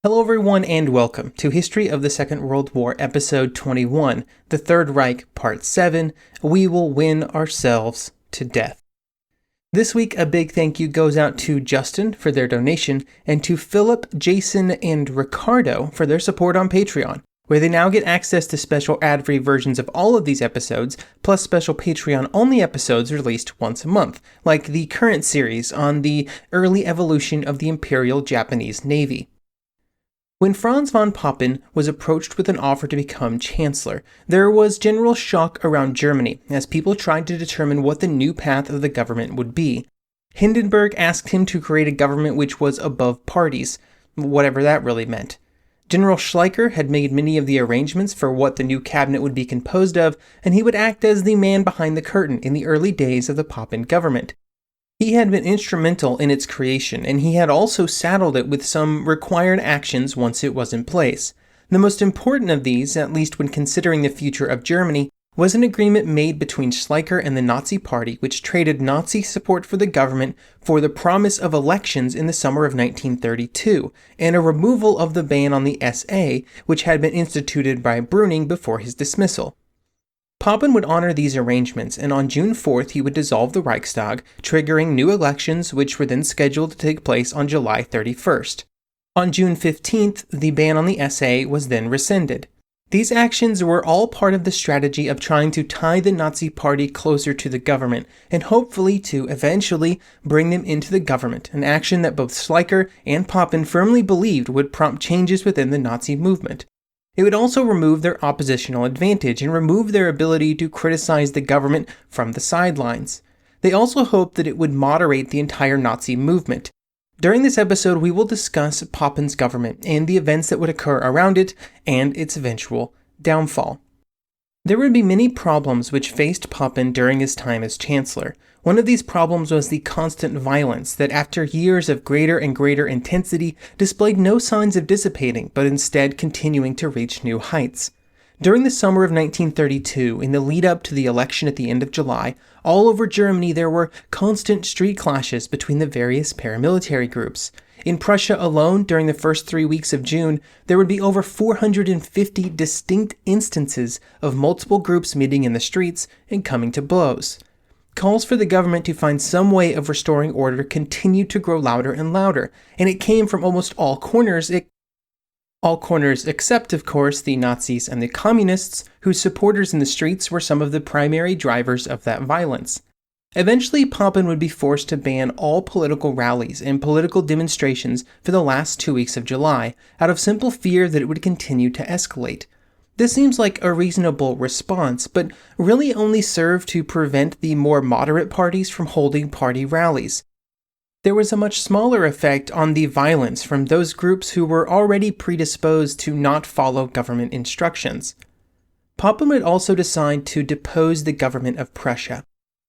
Hello everyone and welcome to History of the Second World War, Episode 21, The Third Reich, Part 7, We Will Win Ourselves to Death. This week, a big thank you goes out to Justin for their donation, and to Philip, Jason, and Ricardo for their support on Patreon, where they now get access to special ad-free versions of all of these episodes, plus special Patreon-only episodes released once a month, like the current series on the early evolution of the Imperial Japanese Navy. When Franz von Papen was approached with an offer to become Chancellor, there was general shock around Germany as people tried to determine what the new path of the government would be. Hindenburg asked him to create a government which was above parties, whatever that really meant. General Schleicher had made many of the arrangements for what the new cabinet would be composed of, and he would act as the man behind the curtain in the early days of the Papen government. He had been instrumental in its creation, and he had also saddled it with some required actions once it was in place. The most important of these, at least when considering the future of Germany, was an agreement made between Schleicher and the Nazi Party which traded Nazi support for the government for the promise of elections in the summer of 1932, and a removal of the ban on the SA, which had been instituted by Brüning before his dismissal. Papen would honor these arrangements, and on June 4th he would dissolve the Reichstag, triggering new elections which were then scheduled to take place on July 31st. On June 15th, the ban on the SA was then rescinded. These actions were all part of the strategy of trying to tie the Nazi Party closer to the government, and hopefully to eventually bring them into the government, an action that both Schleicher and Papen firmly believed would prompt changes within the Nazi movement. It would also remove their oppositional advantage and remove their ability to criticize the government from the sidelines. They also hoped that it would moderate the entire Nazi movement. During this episode, we will discuss Papen's government and the events that would occur around it and its eventual downfall. There would be many problems which faced Papen during his time as Chancellor. One of these problems was the constant violence that, after years of greater and greater intensity, displayed no signs of dissipating, but instead continuing to reach new heights. During the summer of 1932, in the lead-up to the election at the end of July, all over Germany there were constant street clashes between the various paramilitary groups. In Prussia alone, during the first 3 weeks of June, there would be over 450 distinct instances of multiple groups meeting in the streets and coming to blows. Calls for the government to find some way of restoring order continued to grow louder and louder, and it came from almost all corners except, of course, the Nazis and the Communists, whose supporters in the streets were some of the primary drivers of that violence. Eventually, Papen would be forced to ban all political rallies and political demonstrations for the last 2 weeks of July, out of simple fear that it would continue to escalate. This seems like a reasonable response, but really only served to prevent the more moderate parties from holding party rallies. There was a much smaller effect on the violence from those groups who were already predisposed to not follow government instructions. Papen would also decide to depose the Government of Prussia.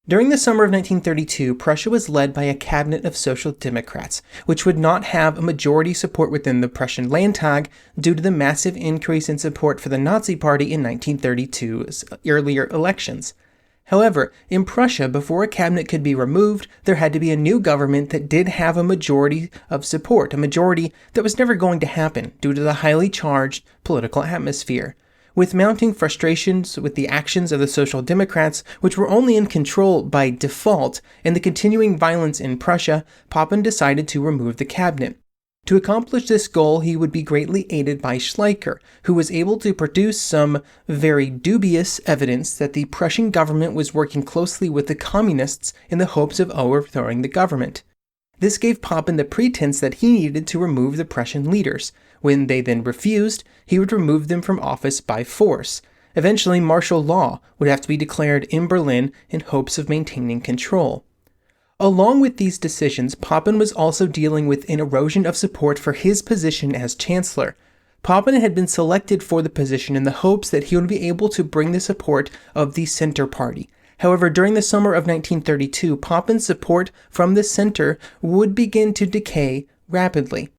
During the summer of 1932, Prussia was led by a cabinet of Social Democrats, which would not have a majority support within the Prussian Landtag due to the massive increase in support for the Nazi Party in 1932's earlier elections. However, in Prussia, before a cabinet could be removed, there had to be a new government that did have a majority of support, a majority that was never going to happen due to the highly charged political atmosphere. With mounting frustrations with the actions of the Social Democrats, which were only in control by default, and the continuing violence in Prussia, Papen decided to remove the cabinet. To accomplish this goal, he would be greatly aided by Schleicher, who was able to produce some very dubious evidence that the Prussian government was working closely with the Communists in the hopes of overthrowing the government. This gave Papen the pretense that he needed to remove the Prussian leaders. When they then refused, he would remove them from office by force. Eventually, martial law would have to be declared in Berlin in hopes of maintaining control. Along with these decisions, Papen was also dealing with an erosion of support for his position as Chancellor. Papen had been selected for the position in the hopes that he would be able to bring the support of the Center Party. However, during the summer of 1932, Papen's support from the center would begin to decay rapidly.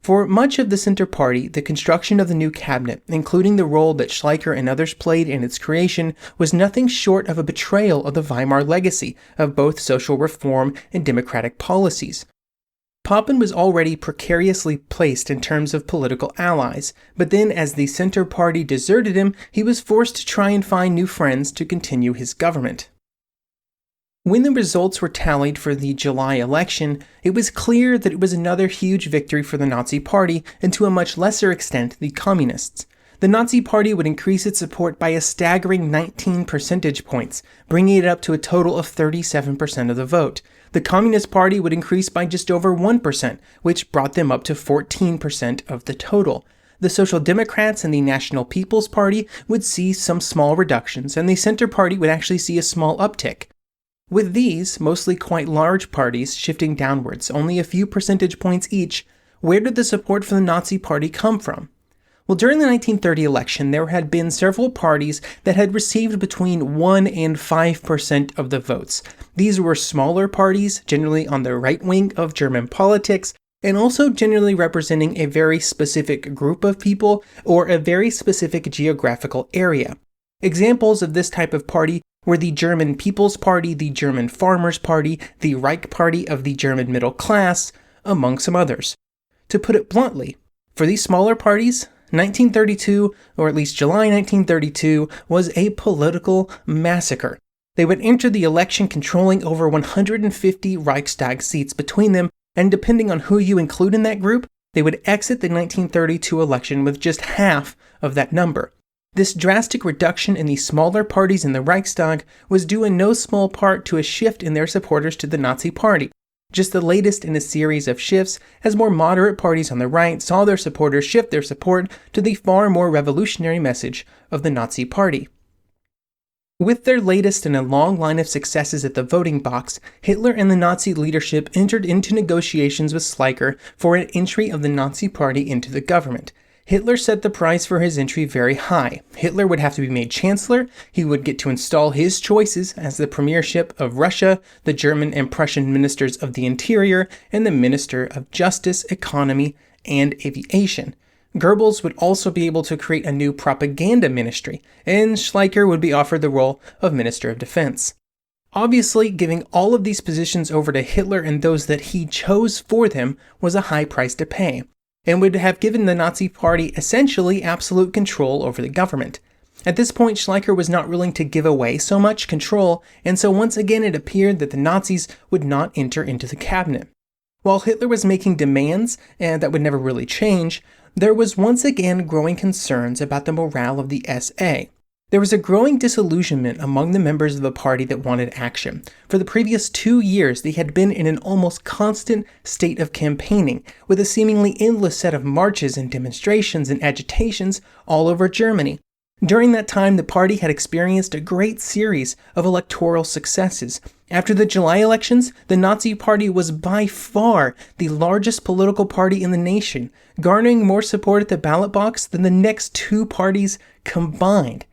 For much of the Center Party, the construction of the new cabinet, including the role that Schleicher and others played in its creation, was nothing short of a betrayal of the Weimar legacy of both social reform and democratic policies. Papen was already precariously placed in terms of political allies, but then as the Center Party deserted him, he was forced to try and find new friends to continue his government. When the results were tallied for the July election, it was clear that it was another huge victory for the Nazi Party and to a much lesser extent the Communists. The Nazi Party would increase its support by a staggering 19 percentage points, bringing it up to a total of 37% of the vote. The Communist Party would increase by just over 1%, which brought them up to 14% of the total. The Social Democrats and the National People's Party would see some small reductions, and the Center Party would actually see a small uptick. With these, mostly quite large parties, shifting downwards, only a few percentage points each, where did the support for the Nazi Party come from? Well, during the 1930 election, there had been several parties that had received between 1 and 5% of the votes. These were smaller parties, generally on the right wing of German politics, and also generally representing a very specific group of people or a very specific geographical area. Examples of this type of party were the German People's Party, the German Farmers' Party, the Reich Party of the German middle class, among some others. To put it bluntly, for these smaller parties, 1932, or at least July 1932, was a political massacre. They would enter the election controlling over 150 Reichstag seats between them, and depending on who you include in that group, they would exit the 1932 election with just half of that number. This drastic reduction in the smaller parties in the Reichstag was due in no small part to a shift in their supporters to the Nazi Party, just the latest in a series of shifts as more moderate parties on the right saw their supporters shift their support to the far more revolutionary message of the Nazi Party. With their latest in a long line of successes at the voting box, Hitler and the Nazi leadership entered into negotiations with Schleicher for an entry of the Nazi Party into the government. Hitler set the price for his entry very high. Hitler would have to be made chancellor, he would get to install his choices as the premiership of Russia, the German and Prussian ministers of the interior, and the minister of justice, economy, and aviation. Goebbels would also be able to create a new propaganda ministry, and Schleicher would be offered the role of Minister of Defense. Obviously, giving all of these positions over to Hitler and those that he chose for them was a high price to pay, and would have given the Nazi Party essentially absolute control over the government. At this point, Schleicher was not willing to give away so much control, and so once again it appeared that the Nazis would not enter into the cabinet. While Hitler was making demands, and that would never really change, there was once again growing concerns about the morale of the SA. There was a growing disillusionment among the members of the party that wanted action. For the previous 2 years, they had been in an almost constant state of campaigning, with a seemingly endless set of marches and demonstrations and agitations all over Germany. During that time, the party had experienced a great series of electoral successes. After the July elections, the Nazi Party was by far the largest political party in the nation, garnering more support at the ballot box than the next two parties combined.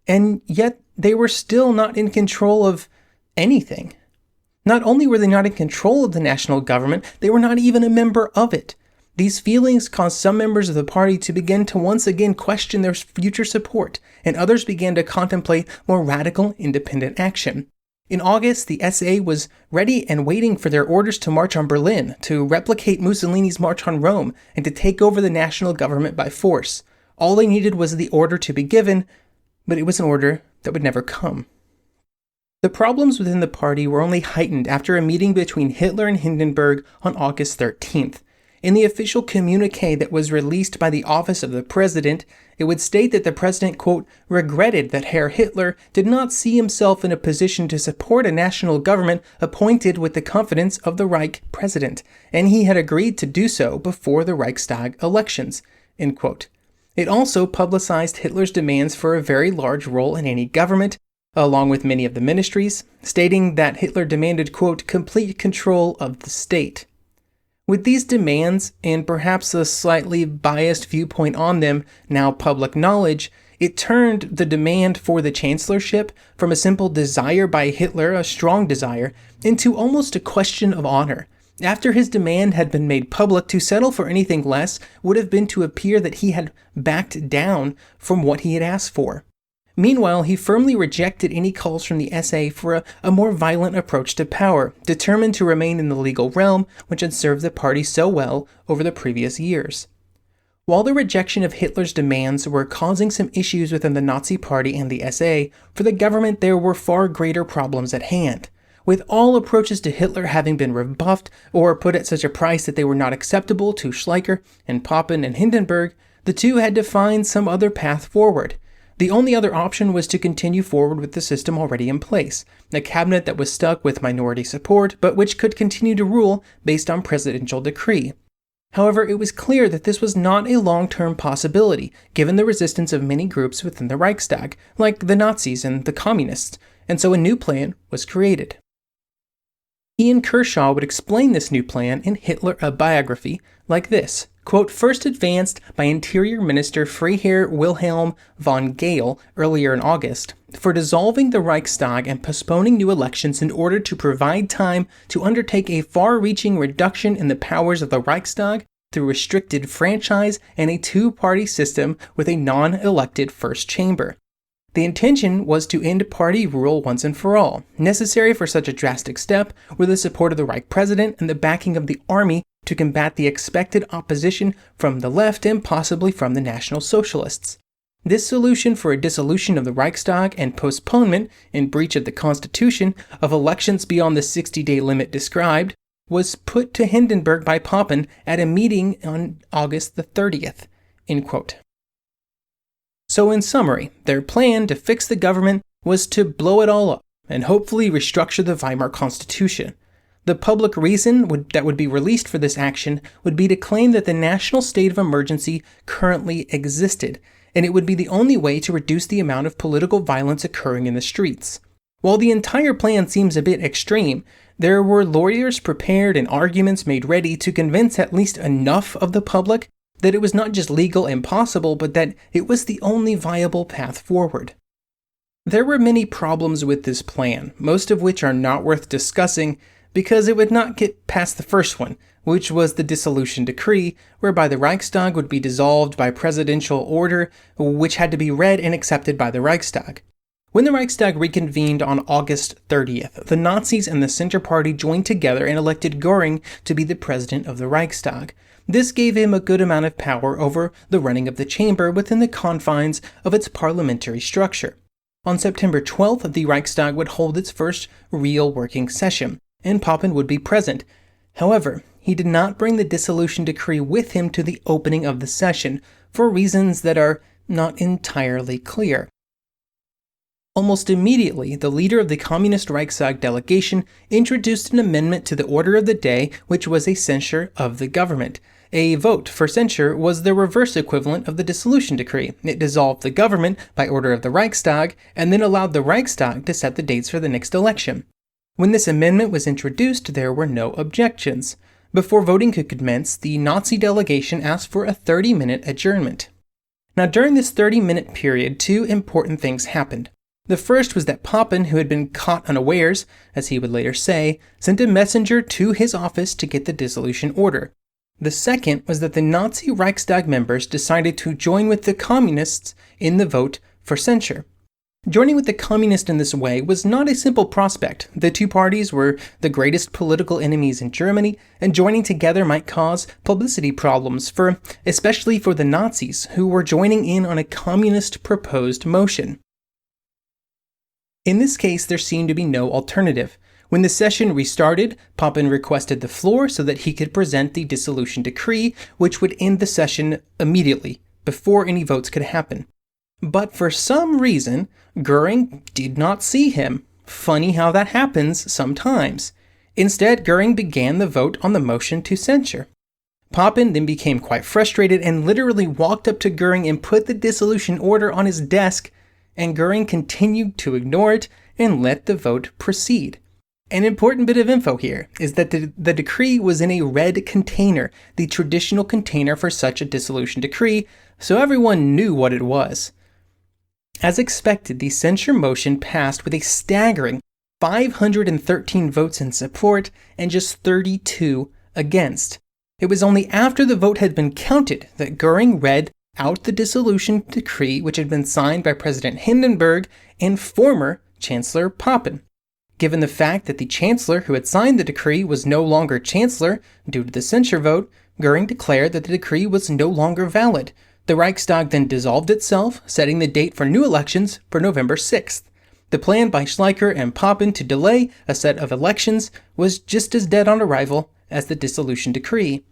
And yet, they were still not in control of anything. Not only were they not in control of the national government, they were not even a member of it. These feelings caused some members of the party to begin to once again question their future support, and others began to contemplate more radical independent action. In August, the SA was ready and waiting for their orders to march on Berlin, to replicate Mussolini's march on Rome, and to take over the national government by force. All they needed was the order to be given, but it was an order that would never come. The problems within the party were only heightened after a meeting between Hitler and Hindenburg on August 13th. In the official communique that was released by the office of the president, it would state that the president, quote, regretted that Herr Hitler did not see himself in a position to support a national government appointed with the confidence of the Reich president, and he had agreed to do so before the Reichstag elections, end quote. It also publicized Hitler's demands for a very large role in any government, along with many of the ministries, stating that Hitler demanded, quote, complete control of the state. With these demands, and perhaps a slightly biased viewpoint on them now public knowledge, it turned the demand for the chancellorship from a simple desire by Hitler, a strong desire, into almost a question of honor. After his demand had been made public, to settle for anything less would have been to appear that he had backed down from what he had asked for. Meanwhile, he firmly rejected any calls from the SA for a more violent approach to power, determined to remain in the legal realm which had served the party so well over the previous years. While the rejection of Hitler's demands were causing some issues within the Nazi Party and the SA, for the government there were far greater problems at hand. With all approaches to Hitler having been rebuffed or put at such a price that they were not acceptable to Schleicher and Papen and Hindenburg, the two had to find some other path forward. The only other option was to continue forward with the system already in place, a cabinet that was stuck with minority support but which could continue to rule based on presidential decree. However, it was clear that this was not a long-term possibility, given the resistance of many groups within the Reichstag, like the Nazis and the Communists, and so a new plan was created. Ian Kershaw would explain this new plan in Hitler, a Biography, like this, quote, first advanced by Interior Minister Freiherr Wilhelm von Gael earlier in August, for dissolving the Reichstag and postponing new elections in order to provide time to undertake a far-reaching reduction in the powers of the Reichstag through restricted franchise and a two-party system with a non-elected first chamber. The intention was to end party rule once and for all. Necessary for such a drastic step were the support of the Reich president and the backing of the army to combat the expected opposition from the left and possibly from the National Socialists. This solution for a dissolution of the Reichstag and postponement, in breach of the Constitution, of elections beyond the 60-day limit described, was put to Hindenburg by Papen at a meeting on August the 30th. End quote. So in summary, their plan to fix the government was to blow it all up and hopefully restructure the Weimar Constitution. The public reason that would be released for this action would be to claim that the national state of emergency currently existed, and it would be the only way to reduce the amount of political violence occurring in the streets. While the entire plan seems a bit extreme, there were lawyers prepared and arguments made ready to convince at least enough of the public that it was not just legal and possible, but that it was the only viable path forward. There were many problems with this plan, most of which are not worth discussing because it would not get past the first one, which was the Dissolution Decree, whereby the Reichstag would be dissolved by presidential order, which had to be read and accepted by the Reichstag. When the Reichstag reconvened on August 30th, the Nazis and the Center Party joined together and elected Göring to be the president of the Reichstag. This gave him a good amount of power over the running of the chamber within the confines of its parliamentary structure. On September 12th, the Reichstag would hold its first real working session, and Papen would be present. However, he did not bring the Dissolution Decree with him to the opening of the session, for reasons that are not entirely clear. Almost immediately, the leader of the Communist Reichstag delegation introduced an amendment to the order of the day, which was a censure of the government. A vote for censure was the reverse equivalent of the Dissolution Decree. It dissolved the government by order of the Reichstag, and then allowed the Reichstag to set the dates for the next election. When this amendment was introduced, there were no objections. Before voting could commence, the Nazi delegation asked for a 30-minute adjournment. Now, during this 30-minute period, two important things happened. The first was that Papen, who had been caught unawares, as he would later say, sent a messenger to his office to get the dissolution order. The second was that the Nazi Reichstag members decided to join with the Communists in the vote for censure. Joining with the Communists in this way was not a simple prospect. The two parties were the greatest political enemies in Germany, and joining together might cause publicity problems, especially for the Nazis, who were joining in on a communist proposed motion. In this case, there seemed to be no alternative. When the session restarted, Papen requested the floor so that he could present the Dissolution Decree, which would end the session immediately, before any votes could happen. But for some reason, Göring did not see him. Funny how that happens sometimes. Instead, Göring began the vote on the motion to censure. Papen then became quite frustrated and literally walked up to Göring and put the dissolution order on his desk, and Göring continued to ignore it and let the vote proceed. An important bit of info here is that the decree was in a red container, the traditional container for such a dissolution decree, so everyone knew what it was. As expected, the censure motion passed with a staggering 513 votes in support and just 32 against. It was only after the vote had been counted that Göring read out the Dissolution Decree, which had been signed by President Hindenburg and former Chancellor Papen. Given the fact that the Chancellor who had signed the decree was no longer Chancellor due to the censure vote, Göring declared that the decree was no longer valid. The Reichstag then dissolved itself, setting the date for new elections for November 6th. The plan by Schleicher and Papen to delay a set of elections was just as dead on arrival as the Dissolution Decree.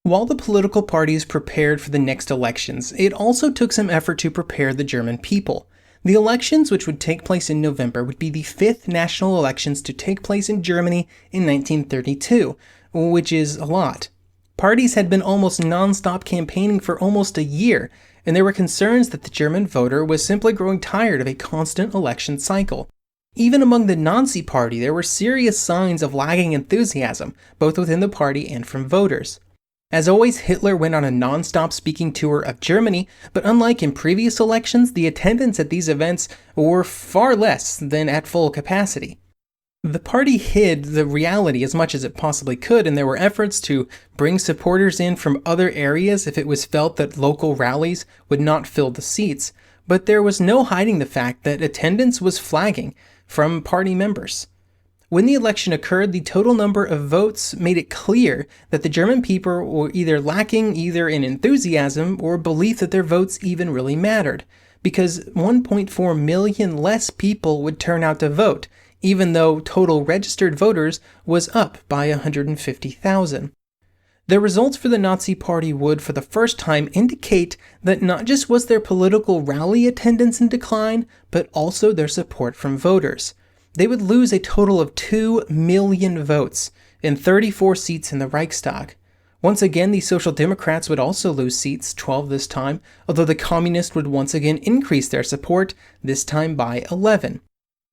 While the political parties prepared for the next elections, it also took some effort to prepare the German people. The elections, which would take place in November, would be the fifth national elections to take place in Germany in 1932, which is a lot. Parties had been almost non-stop campaigning for almost a year, and there were concerns that the German voter was simply growing tired of a constant election cycle. Even among the Nazi Party, there were serious signs of lagging enthusiasm, both within the party and from voters. As always, Hitler went on a non-stop speaking tour of Germany, but unlike in previous elections, the attendance at these events were far less than at full capacity. The party hid the reality as much as it possibly could, and there were efforts to bring supporters in from other areas if it was felt that local rallies would not fill the seats, but there was no hiding the fact that attendance was flagging from party members. When the election occurred, the total number of votes made it clear that the German people were either lacking either in enthusiasm or belief that their votes even really mattered, because 1.4 million less people would turn out to vote, even though total registered voters was up by 150,000. The results for the Nazi Party would, for the first time, indicate that not just was their political rally attendance in decline, but also their support from voters. They would lose a total of 2 million votes and 34 seats in the Reichstag. Once again, the Social Democrats would also lose seats, 12 this time, although the Communists would once again increase their support, this time by 11.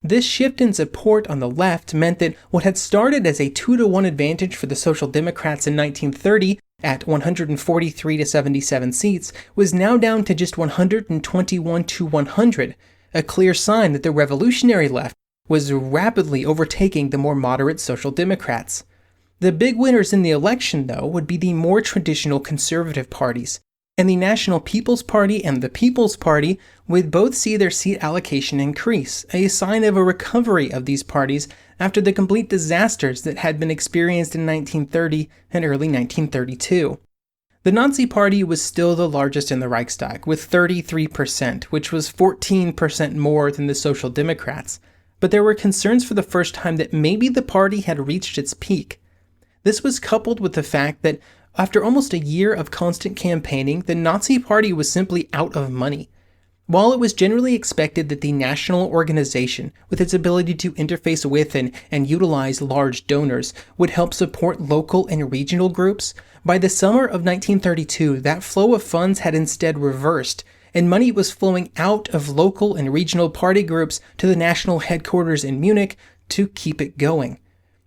This shift in support on the left meant that what had started as a 2-to-1 advantage for the Social Democrats in 1930 at 143 to 77 seats was now down to just 121 to 100, a clear sign that the revolutionary left was rapidly overtaking the more moderate Social Democrats. The big winners in the election, though, would be the more traditional conservative parties, and the National People's Party and the People's Party would both see their seat allocation increase, a sign of a recovery of these parties after the complete disasters that had been experienced in 1930 and early 1932. The Nazi Party was still the largest in the Reichstag, with 33%, which was 14% more than the Social Democrats. But there were concerns for the first time that maybe the party had reached its peak. This was coupled with the fact that after almost a year of constant campaigning, the Nazi Party was simply out of money. While it was generally expected that the national organization, with its ability to interface with and utilize large donors, would help support local and regional groups, by the summer of 1932, that flow of funds had instead reversed, and money was flowing out of local and regional party groups to the national headquarters in Munich to keep it going.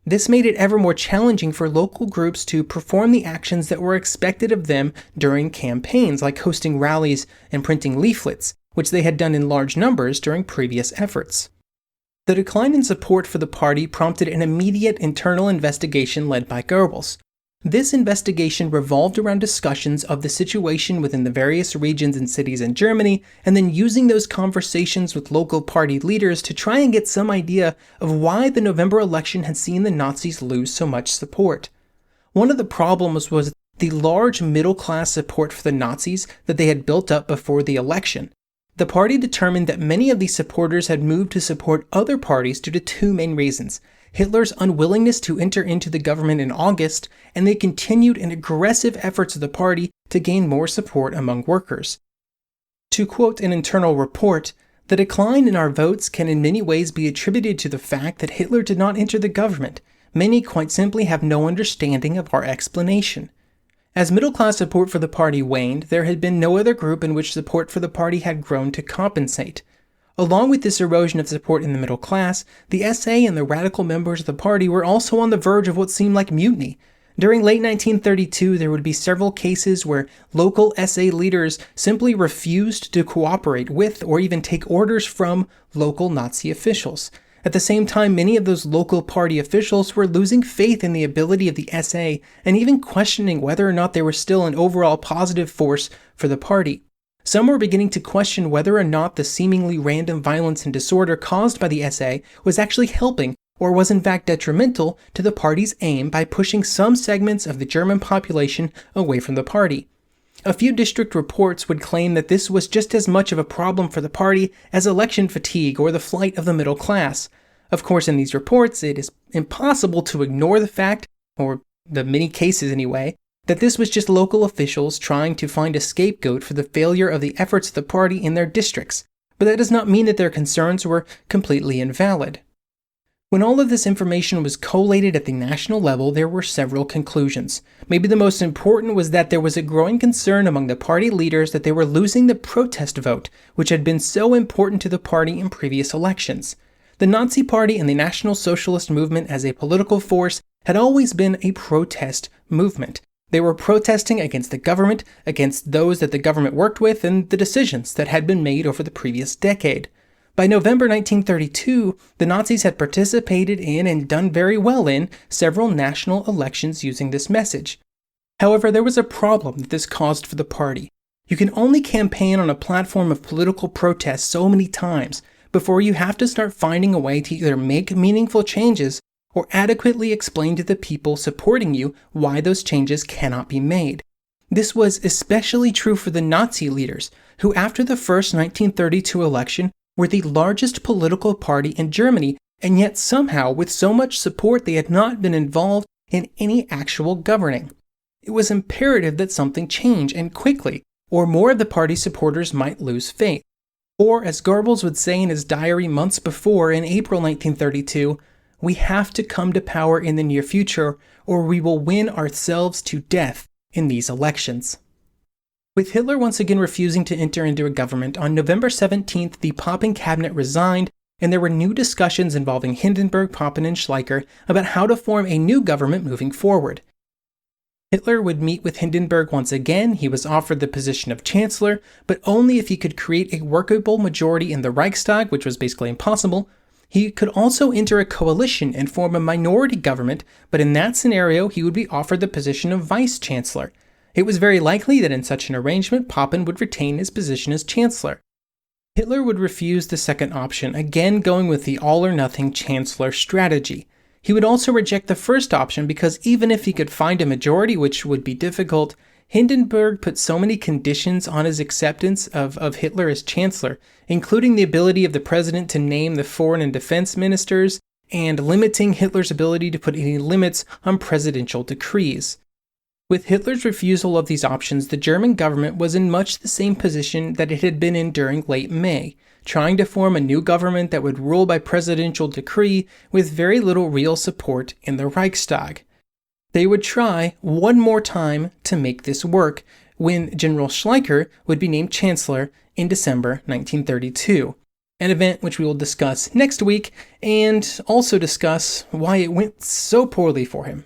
This made it ever more challenging for local groups to perform the actions that were expected of them during campaigns, like hosting rallies and printing leaflets, which they had done in large numbers during previous efforts. The decline in support for the party prompted an immediate internal investigation led by Goebbels. This investigation revolved around discussions of the situation within the various regions and cities in Germany, and then using those conversations with local party leaders to try and get some idea of why the November election had seen the Nazis lose so much support. One of the problems was the large middle-class support for the Nazis that they had built up before the election. The party determined that many of these supporters had moved to support other parties due to two main reasons: Hitler's unwillingness to enter into the government in August, and the continued and aggressive efforts of the party to gain more support among workers. To quote an internal report, "The decline in our votes can in many ways be attributed to the fact that Hitler did not enter the government. Many quite simply have no understanding of our explanation." As middle-class support for the party waned, there had been no other group in which support for the party had grown to compensate. Along with this erosion of support in the middle class, the SA and the radical members of the party were also on the verge of what seemed like mutiny. During late 1932, there would be several cases where local SA leaders simply refused to cooperate with or even take orders from local Nazi officials. At the same time, many of those local party officials were losing faith in the ability of the SA and even questioning whether or not they were still an overall positive force for the party. Some were beginning to question whether or not the seemingly random violence and disorder caused by the SA was actually helping or was in fact detrimental to the party's aim by pushing some segments of the German population away from the party. A few district reports would claim that this was just as much of a problem for the party as election fatigue or the flight of the middle class. Of course, in these reports, it is impossible to ignore the fact, or the many cases anyway, that this was just local officials trying to find a scapegoat for the failure of the efforts of the party in their districts, but that does not mean that their concerns were completely invalid. When all of this information was collated at the national level, there were several conclusions. Maybe the most important was that there was a growing concern among the party leaders that they were losing the protest vote, which had been so important to the party in previous elections. The Nazi Party and the National Socialist movement as a political force had always been a protest movement. They were protesting against the government, against those that the government worked with, and the decisions that had been made over the previous decade. By November 1932, the Nazis had participated in and done very well in several national elections using this message. However, there was a problem that this caused for the party. You can only campaign on a platform of political protest so many times before you have to start finding a way to either make meaningful changes or adequately explain to the people supporting you why those changes cannot be made. This was especially true for the Nazi leaders, who after the first 1932 election were the largest political party in Germany, and yet somehow, with so much support, they had not been involved in any actual governing. It was imperative that something change, and quickly, or more of the party's supporters might lose faith. Or, as Goebbels would say in his diary months before, in April 1932, "We have to come to power in the near future, or we will win ourselves to death in these elections." With Hitler once again refusing to enter into a government, on November 17th, the Papen cabinet resigned, and there were new discussions involving Hindenburg, Papen, and Schleicher about how to form a new government moving forward. Hitler would meet with Hindenburg once again. He was offered the position of chancellor, but only if he could create a workable majority in the Reichstag, which was basically impossible. He could also enter a coalition and form a minority government, but in that scenario, he would be offered the position of vice-chancellor. It was very likely that in such an arrangement, Papen would retain his position as chancellor. Hitler would refuse the second option, again going with the all-or-nothing chancellor strategy. He would also reject the first option because even if he could find a majority, which would be difficult, Hindenburg put so many conditions on his acceptance of Hitler as chancellor, including the ability of the president to name the foreign and defense ministers, and limiting Hitler's ability to put any limits on presidential decrees. With Hitler's refusal of these options, the German government was in much the same position that it had been in during late May, trying to form a new government that would rule by presidential decree with very little real support in the Reichstag. They would try one more time to make this work when General Schleicher would be named chancellor in December 1932, an event which we will discuss next week and also discuss why it went so poorly for him.